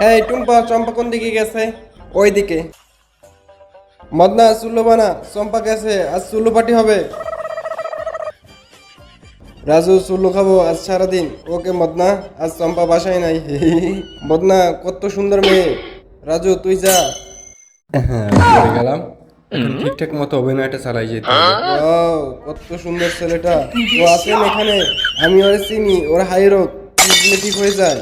এই টুম্পা চম্পা কোন দিকে গেছে? ওই দিকে। মদনা চুল্লো বানা, চম্পা গেছে, আজ চুল্লো পার্টি হবে। রাজু চুল্লু খাবো আজ সারাদিন। ওকে মদনা, আজ চম্পা বাসায় নাই। মদনা কত সুন্দর মেয়ে। রাজু তুই যা। হ্যাঁ পড়ে গেলাম। এখন ঠিকঠাক মতো অভিনয়টা চালাই যেতে হবে। ওয়াও, কত সুন্দর ছেলেটা। ও আছেন এখানে, আমি ওরে চিনি, ওর হাই রোগ ঠিক হয়ে যায়।